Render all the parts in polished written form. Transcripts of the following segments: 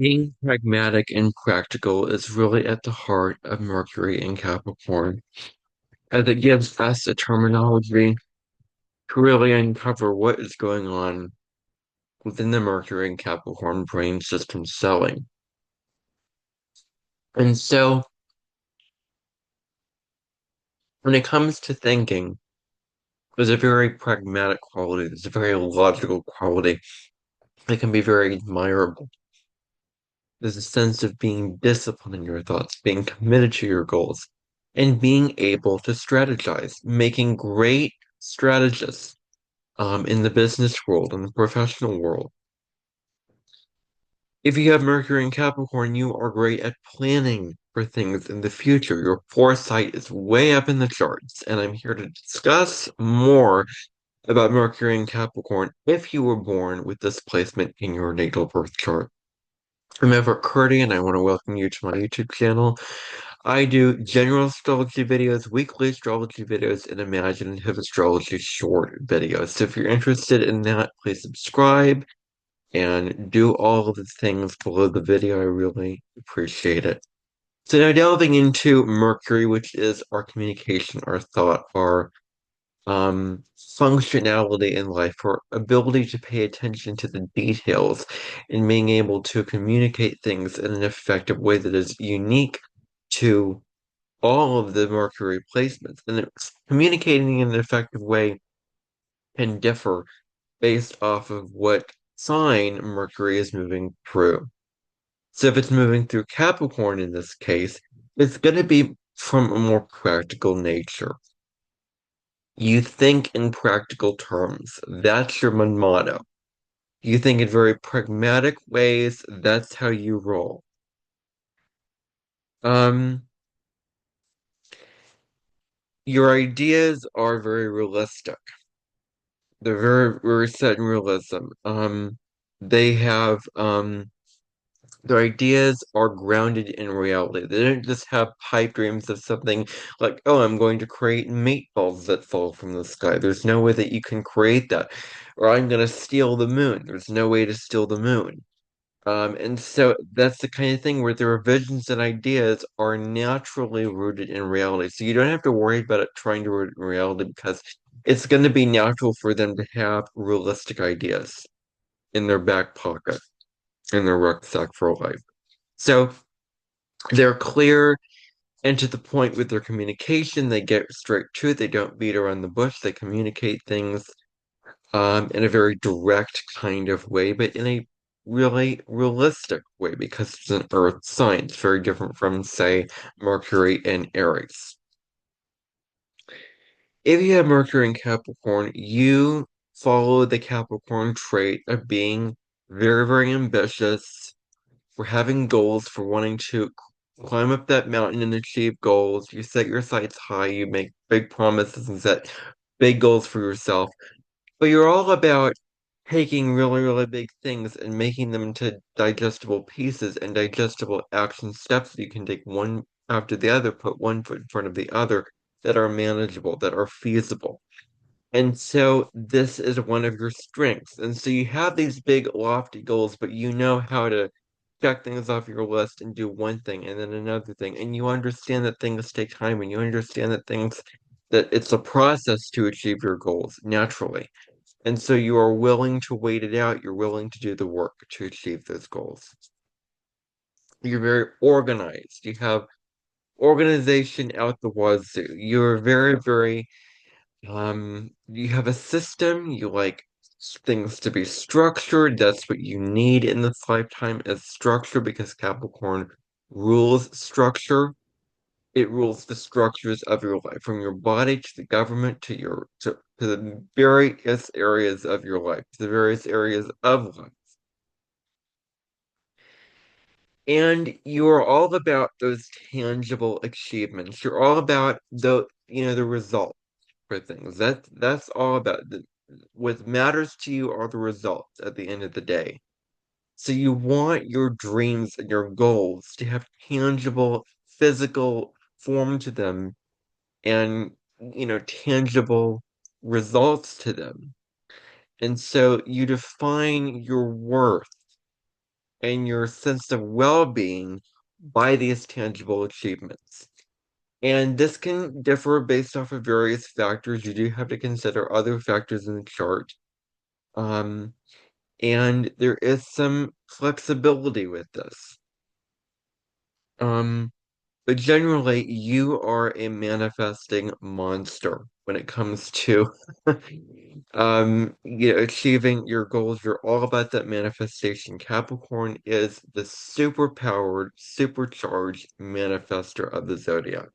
Being pragmatic and practical is really at the heart of Mercury and Capricorn, as it gives us a terminology to really uncover what is going on within the Mercury and Capricorn brain system selling. And so, when it comes to thinking, there's a very pragmatic quality, there's a very logical quality that can be very admirable. There's a sense of being disciplined in your thoughts, being committed to your goals, and being able to strategize, making great strategists in the business world, in the professional world. If you have Mercury in Capricorn, you are great at planning for things in the future. Your foresight is way up in the charts, and I'm here to discuss more about Mercury in Capricorn if you were born with this placement in your natal birth chart. I'm Everett Curdy, and I want to welcome you to my YouTube channel. I do general astrology videos, weekly astrology videos, and imaginative astrology short videos. So if you're interested in that, please subscribe and do all of the things below the video. I really appreciate it. So now delving into Mercury, which is our communication, our thought, our functionality in life, our ability to pay attention to the details and being able to communicate things in an effective way that is unique to all of the Mercury placements. And communicating in an effective way can differ based off of what sign Mercury is moving through. So if it's moving through Capricorn in this case, it's going to be from a more practical nature. You think in practical terms. That's your motto. You think in very pragmatic ways. That's how you roll. Um, your ideas are very realistic. They're very, very set in realism. They have their ideas are grounded in reality. They don't just have pipe dreams of something like, oh, I'm going to create meatballs that fall from the sky. There's no way that you can create that. Or I'm going to steal the moon. There's no way to steal the moon. And so that's the kind of thing where their visions and ideas are naturally rooted in reality. So you don't have to worry about it trying to root it in reality because it's going to be natural for them to have realistic ideas in their back pocket, in their rucksack for life. So they're clear and to the point with their communication. They get straight to it. They don't beat around the bush. They communicate things in a very direct kind of way, but in a really realistic way because it's an earth sign. It's very different from, say, Mercury and Aries. If you have Mercury in Capricorn, you follow the Capricorn trait of being very, very ambitious, for having goals, for wanting to climb up that mountain and achieve goals. You set your sights high, you make big promises and set big goals for yourself. But you're all about taking really, really big things and making them into digestible pieces and digestible action steps that you can take one after the other, put one foot in front of the other, that are manageable, that are feasible. And so this is one of your strengths. And so you have these big, lofty goals, but you know how to check things off your list and do one thing and then another thing. And you understand that things take time and you understand that it's a process to achieve your goals naturally. And so you are willing to wait it out. You're willing to do the work to achieve those goals. You're very organized. You have organization out the wazoo. You're very, very, you have a system. You like things to be structured. That's what you need in this lifetime is structure because Capricorn rules structure. It rules the structures of your life, from your body to the government to the various areas of your life, to the various areas of life. And you are all about those tangible achievements. You're all about the result for things. That's all about what matters to you are the results at the end of the day. So you want your dreams and your goals to have tangible, physical form to them and tangible results to them. And so you define your worth and your sense of well-being by these tangible achievements. And this can differ based off of various factors. You do have to consider other factors in the chart. Um, and there is some flexibility with this. Um, but generally, you are a manifesting monster when it comes to achieving your goals. You're all about that manifestation. Capricorn is the superpowered, supercharged manifester of the zodiac.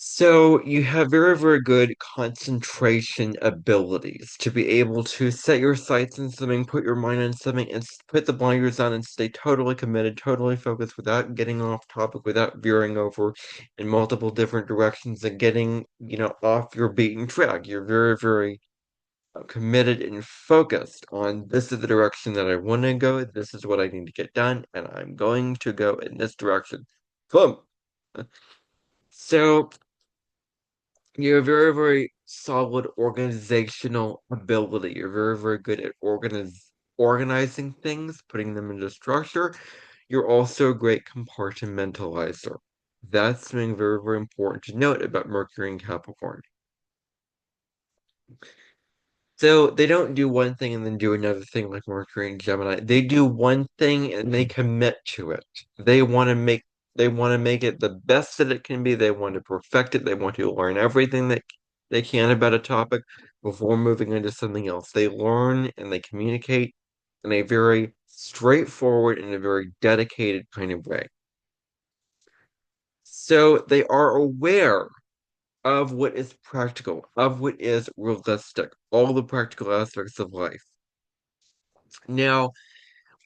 So you have very, very good concentration abilities to be able to set your sights on something, put your mind on something, and put the blinders on and stay totally committed, totally focused without getting off topic, without veering over in multiple different directions and getting, off your beaten track. You're very, very committed and focused on this is the direction that I want to go. This is what I need to get done, and I'm going to go in this direction. Boom. So you have very, very solid organizational ability. You're very, very good at organizing things, putting them into structure. You're also a great compartmentalizer. That's something very, very important to note about Mercury and Capricorn. So they don't do one thing and then do another thing like Mercury and Gemini. They do one thing and they commit to it. They want to make it the best that it can be. They want to perfect it. They want to learn everything that they can about a topic before moving into something else. They learn and they communicate in a very straightforward and a very dedicated kind of way. So they are aware of what is practical, of what is realistic, all the practical aspects of life. Now,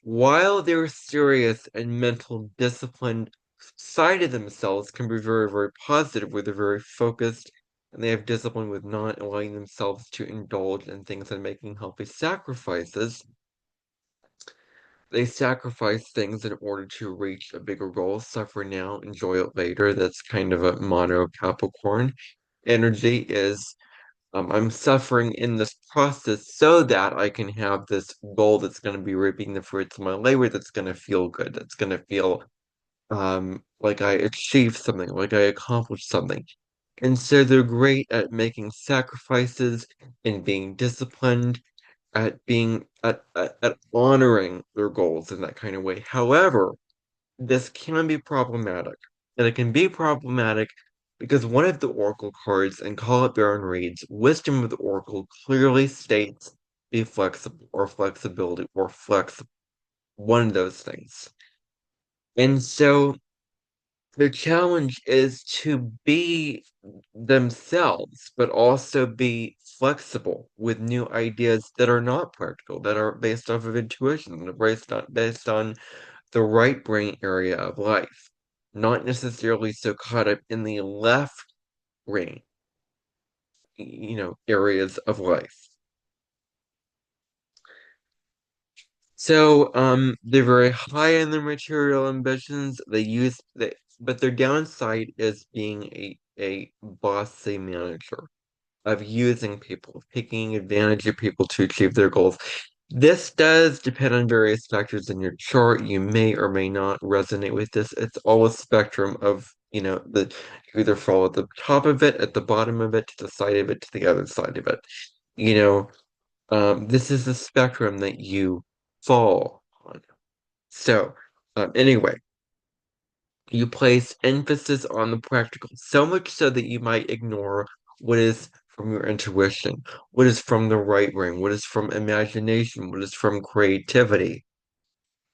while their serious and mental disciplined side of themselves can be very, very positive, where they're very focused and they have discipline with not allowing themselves to indulge in things and making healthy sacrifices, they sacrifice things in order to reach a bigger goal. Suffer now, enjoy it later. That's kind of a mono Capricorn energy is I'm suffering in this process so that I can have this goal that's going to be reaping the fruits of my labor, that's going to feel good, that's going to feel like I achieved something, like I accomplished something. And so they're great at making sacrifices and being disciplined, at being at honoring their goals in that kind of way. However, this can be problematic. And it can be problematic because one of the Oracle cards in Call It Baron reads, Wisdom of the Oracle clearly states be flexible or flexibility or flexible, one of those things. And so the challenge is to be themselves, but also be flexible with new ideas that are not practical, that are based off of intuition, that are based on the right brain area of life, not necessarily so caught up in the left brain, areas of life. So, they're very high in their material ambitions. But their downside is being a bossy manager, of using people, taking advantage of people to achieve their goals. This does depend on various factors in your chart. You may or may not resonate with this. It's all a spectrum of, you either fall at the top of it, at the bottom of it, to the side of it, to the other side of it. You know, this is the spectrum that you fall on. So, anyway, you place emphasis on the practical, so much so that you might ignore what is from your intuition, what is from the right brain, what is from imagination, what is from creativity,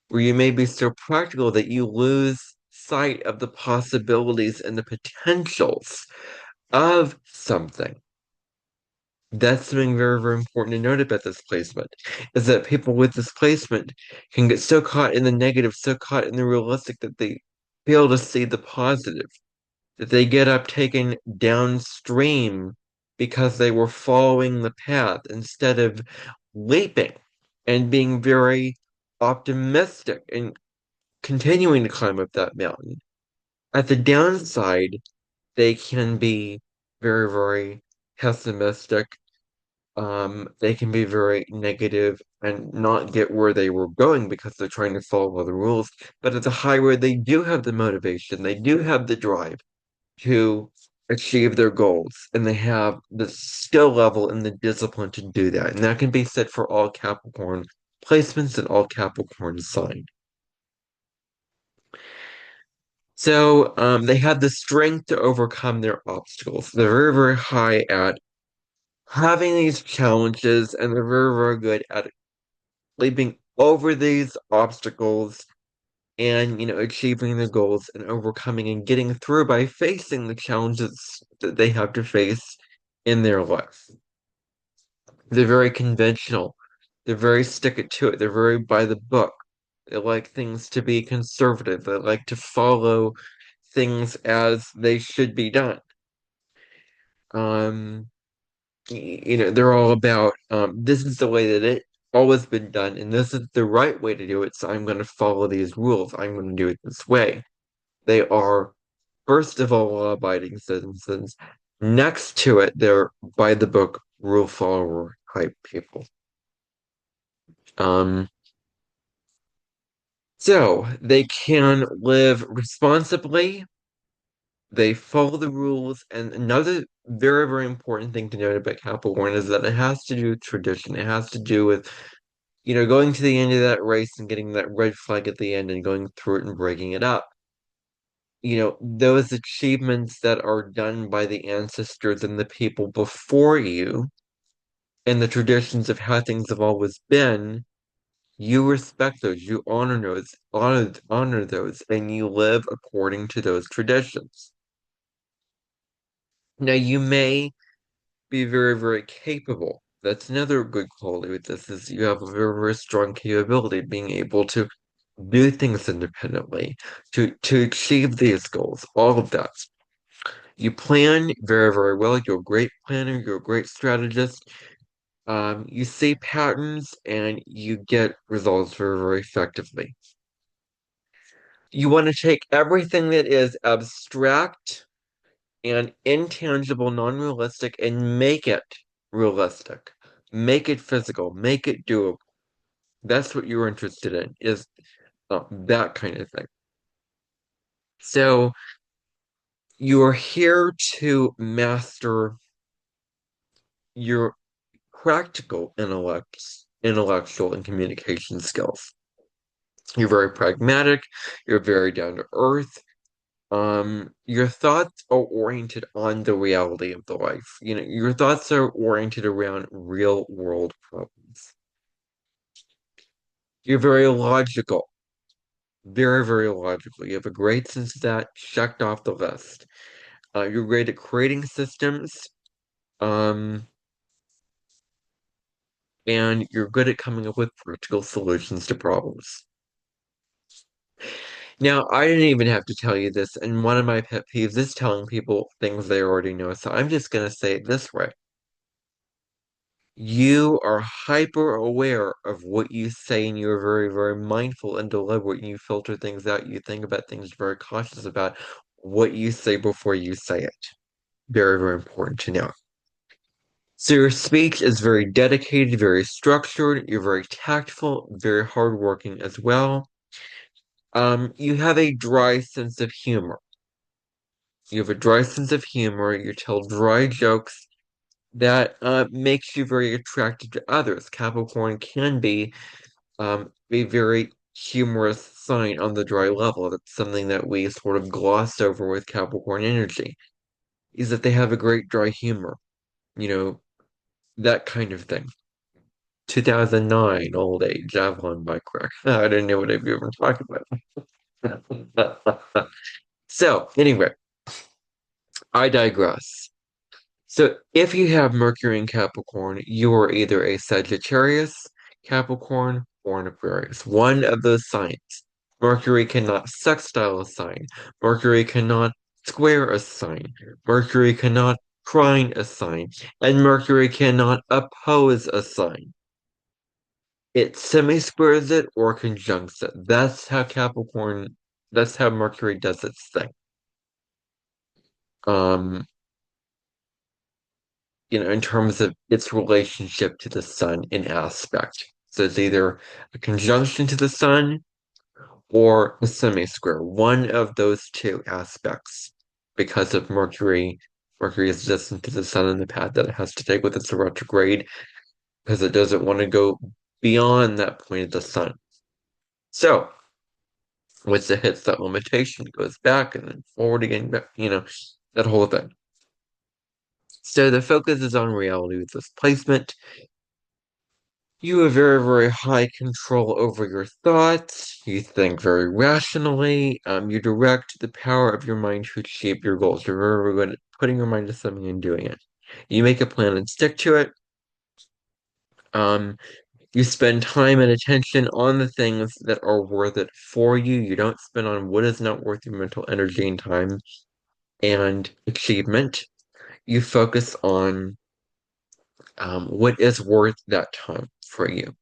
where you may be so practical that you lose sight of the possibilities and the potentials of something. That's something very, very important to note about this placement, is that people with this placement can get so caught in the negative, so caught in the realistic that they fail to see the positive, that they get up taken downstream because they were following the path instead of leaping and being very optimistic and continuing to climb up that mountain. At the downside, they can be very, very pessimistic They can be very negative and not get where they were going because they're trying to follow the rules. But at the high road, they do have the motivation, they do have the drive to achieve their goals, and they have the skill level and the discipline to do that. And that can be said for all Capricorn placements and all Capricorn signs. So they have the strength to overcome their obstacles. They're very, very high at having these challenges, and they're very, very good at leaping over these obstacles and, achieving the goals and overcoming and getting through by facing the challenges that they have to face in their life. They're very conventional. They're very stick it to it. They're very by the book. They like things to be conservative. They like to follow things as they should be done. Um, they're all about this is the way that it always been done, and this is the right way to do it, so I'm going to follow these rules. I'm going to do it this way. They are, first of all, law-abiding citizens. Next to it, they're by the book, rule follower type people. Um, so they can live responsibly. They follow the rules, and another very, very important thing to note about Capricorn is that it has to do with tradition. It has to do with, going to the end of that race and getting that red flag at the end and going through it and breaking it up. Those achievements that are done by the ancestors and the people before you, and the traditions of how things have always been, you respect those, you honor those, and you live according to those traditions. Now, you may be very, very capable. That's another good quality with this is you have a very, very strong capability of being able to do things independently, to achieve these goals, all of that. You plan very, very well. You're a great planner, you're a great strategist. You see patterns and you get results very, very effectively. You want to take everything that is abstract and intangible, non-realistic, and make it realistic. Make it physical, make it doable. That's what you're interested in, is that kind of thing. So you're here to master your practical intellectual and communication skills. You're very pragmatic, you're very down to earth. Your thoughts are oriented on the reality of the life. Your thoughts are oriented around real world problems. You're very logical, very, very logical. You have a great sense of that, checked off the list. You're great at creating systems, um, and you're good at coming up with practical solutions to problems. Now, I didn't even have to tell you this, and one of my pet peeves is telling people things they already know, so I'm just going to say it this way. You are hyper aware of what you say, and you're very, very mindful and deliberate, and you filter things out. You think about things very cautious about what you say before you say it. Very, very important to know. So your speech is very dedicated, very structured, you're very tactful, very hardworking as well. You have a dry sense of humor. You have a dry sense of humor, you tell dry jokes that makes you very attractive to others. Capricorn can be a very humorous sign on the dry level. That's something that we sort of gloss over with Capricorn energy, is that they have a great dry humor, you know, that kind of thing. 2009, old age, Javelin bike wreck. I didn't know what I'd even talk about. So, anyway, I digress. So, if you have Mercury in Capricorn, you are either a Sagittarius, Capricorn, or an Aquarius. One of those signs. Mercury cannot sextile a sign. Mercury cannot square a sign. Mercury cannot trine a sign. And Mercury cannot oppose a sign. It semi-squares it or conjuncts it. That's how Mercury does its thing. Um, in terms of its relationship to the sun in aspect. So it's either a conjunction to the sun or a semi-square, one of those two aspects, because of Mercury. Mercury is distant to the sun in the path that it has to take with its retrograde, because it doesn't want to go beyond that point of the sun. So, once it hits that limitation, it goes back and then forward again, that whole thing. So the focus is on reality with this placement. You have very, very high control over your thoughts. You think very rationally. You direct the power of your mind to achieve your goals. You're very, very good at putting your mind to something and doing it. You make a plan and stick to it. Um, you spend time and attention on the things that are worth it for you. You don't spend on what is not worth your mental energy and time and achievement. You focus on what is worth that time for you.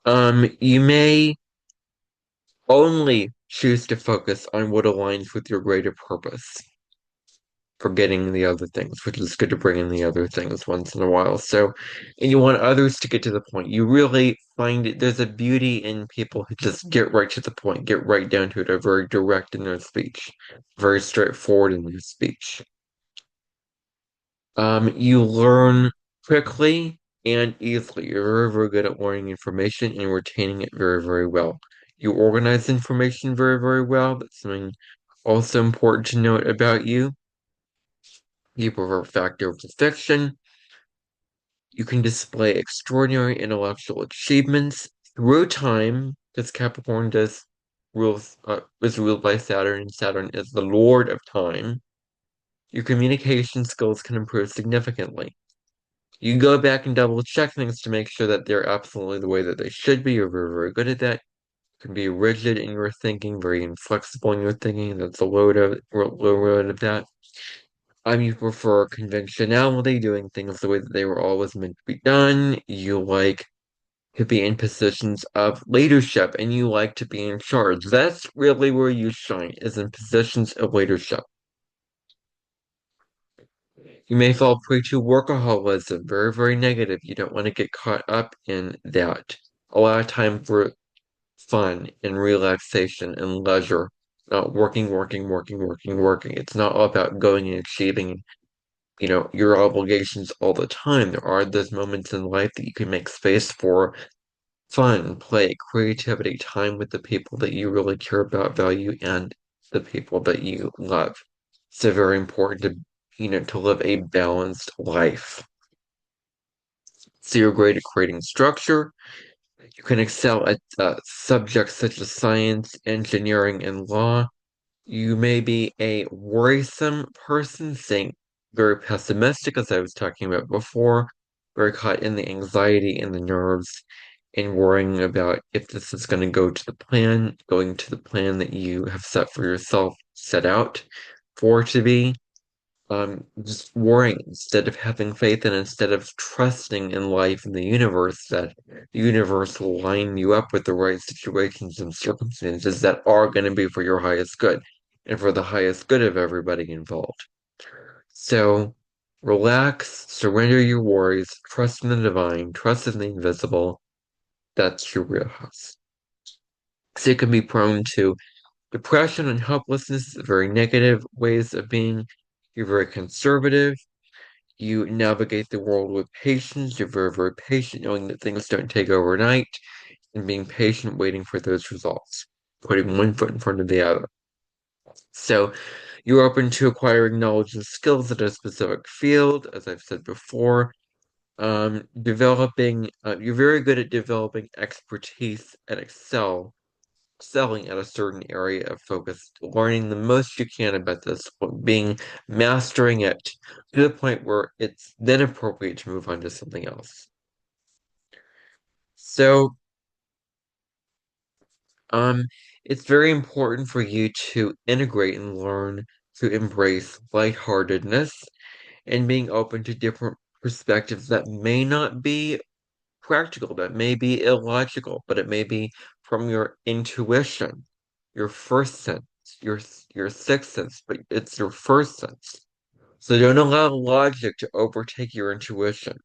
You may only choose to focus on what aligns with your greater purpose, forgetting the other things, which is good to bring in the other things once in a while. So, and you want others to get to the point. You really find it, there's a beauty in people who just get right to the point, get right down to it, are very direct in their speech, very straightforward in their speech. You learn quickly and easily. You're very, very good at learning information and retaining it very, very well. You organize information very, very well. That's something also important to note about you. You prefer fact over fiction. You can display extraordinary intellectual achievements through time, because Capricorn does is ruled by Saturn, and Saturn is the lord of time. Your communication skills can improve significantly. You go back and double check things to make sure that they're absolutely the way that they should be. You're very, very good at that. You can be rigid in your thinking, very inflexible in your thinking. That's a low road of that. You prefer conventionality, doing things the way that they were always meant to be done. You like to be in positions of leadership and you like to be in charge. That's really where you shine, is in positions of leadership. You may fall prey to workaholism, very, very negative. You don't want to get caught up in that. A lot of time for fun and relaxation and leisure, not working, working, working, working, working. It's not all about going and achieving, your obligations all the time. There are those moments in life that you can make space for fun, play, creativity, time with the people that you really care about, value, and the people that you love. So very important to live a balanced life. So you're great at creating structure. You can excel at subjects such as science, engineering, and law. You may be a worrisome person, saying very pessimistic, as I was talking about before, very caught in the anxiety and the nerves and worrying about if this is going to going to the plan that you have set for yourself, set out for to be. Just worrying instead of having faith and instead of trusting in life and the universe, that the universe will line you up with the right situations and circumstances that are going to be for your highest good and for the highest good of everybody involved. So relax, surrender your worries, trust in the divine, trust in the invisible. That's your real house. So you can be prone to depression and helplessness, very negative ways of being. You're very conservative. You navigate the world with patience. You're very, very patient, knowing that things don't take overnight, and being patient, waiting for those results, putting one foot in front of the other. So you're open to acquiring knowledge and skills in a specific field, as I've said before. You're very good at developing expertise and excelling at a certain area of focus, learning the most you can about this, mastering it to the point where it's then appropriate to move on to something else. So, um, it's very important for you to integrate and learn to embrace lightheartedness and being open to different perspectives that may not be practical, that may be illogical, but it may be from your intuition, your first sense, your sixth sense, but it's your first sense. So don't allow logic to overtake your intuition.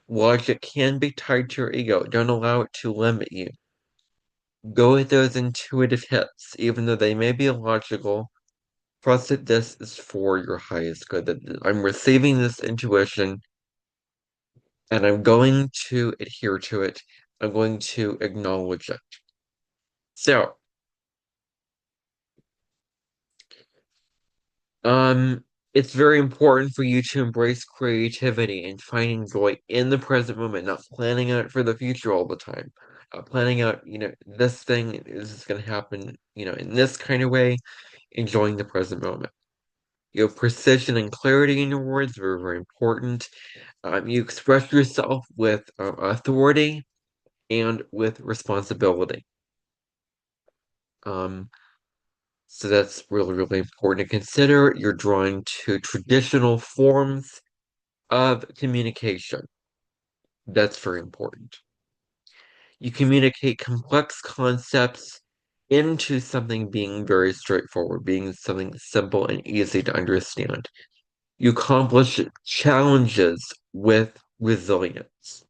Logic can be tied to your ego. Don't allow it to limit you. Go with those intuitive hits, even though they may be illogical. Trust that this is for your highest good. That I'm receiving this intuition and I'm going to adhere to it. I'm going to acknowledge it. So, um, it's very important for you to embrace creativity and finding joy in the present moment, not planning out for the future all the time. Planning out, this thing is going to happen, in this kind of way, enjoying the present moment. You have precision and clarity in your words, very, very important. You express yourself with authority and with responsibility. Um, so that's really, really important to consider. You're drawing to traditional forms of communication. That's very important. You communicate complex concepts into something being very straightforward, being something simple and easy to understand. You accomplish challenges with resilience.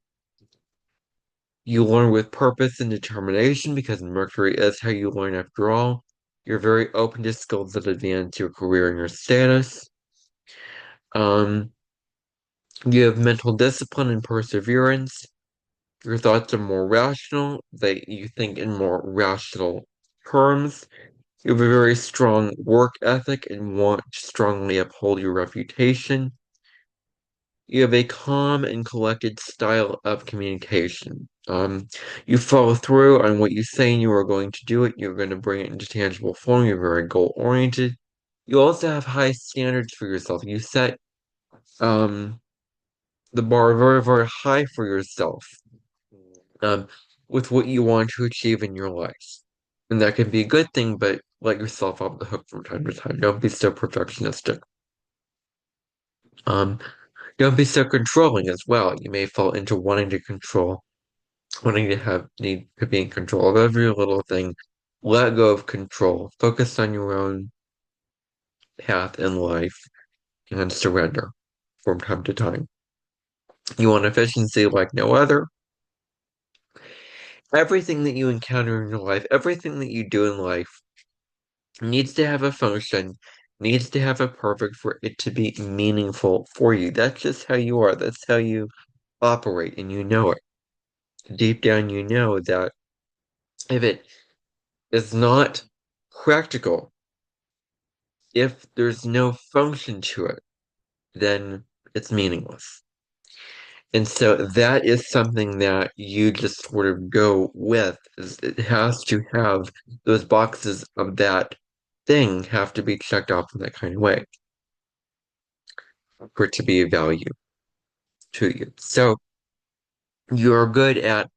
You learn with purpose and determination because Mercury is how you learn after all. You're very open to skills that advance your career and your status. Um, you have mental discipline and perseverance. Your thoughts are more rational. You think in more rational terms. You have a very strong work ethic and want to strongly uphold your reputation. You have a calm and collected style of communication. You follow through on what you say and you are going to do it. You're going to bring it into tangible form. You're very goal oriented. You also have high standards for yourself. You set um, the bar very, very high for yourself um, with what you want to achieve in your life. And that can be a good thing, but let yourself off the hook from time to time. Don't be so perfectionistic. Um, don't be so controlling as well. You may fall into wanting to control, wanting to need to be in control of every little thing. Let go of control. Focus on your own path in life and surrender from time to time. You want efficiency like no other. Everything that you encounter in your life, everything that you do in life needs to have a function, needs to have a purpose for it to be meaningful for you. That's just how you are. That's how you operate, and you know it. Deep down, you know that if it is not practical, if there's no function to it, then it's meaningless. And so that is something that you just sort of go with, is it has to have those boxes of that thing have to be checked off in that kind of way for it to be of value to you. So you're good at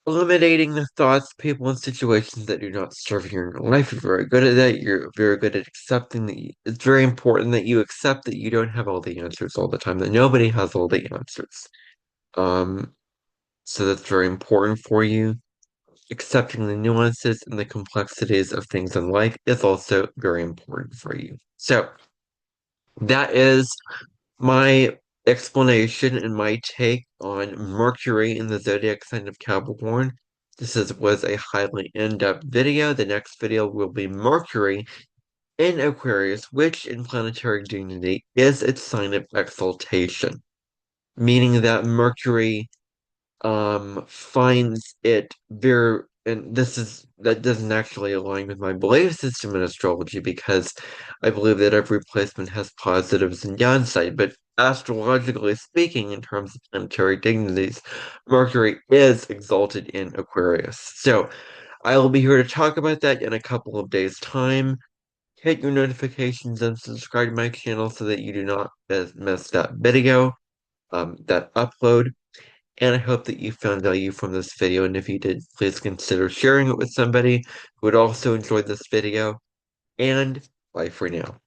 eliminating the thoughts, people, and situations that do not serve you in your life. You're very good at that. You're very good at accepting that it's very important that you accept that you don't have all the answers all the time, that nobody has all the answers. Um, so that's very important for you. Accepting the nuances and the complexities of things in life is also very important for you. So that is my explanation and my take on Mercury in the zodiac sign of Capricorn. Was a highly in-depth video. The next video will be Mercury in Aquarius, which in planetary dignity is its sign of exaltation, meaning that Mercury finds it very, and that doesn't actually align with my belief system in astrology because I believe that every placement has positives and downside, but astrologically speaking, in terms of planetary dignities, Mercury is exalted in Aquarius. So I will be here to talk about that in a couple of days' time. Hit your notifications and subscribe to my channel so that you do not miss that video, that upload. And I hope that you found value from this video, and if you did, please consider sharing it with somebody who would also enjoy this video, and bye for now.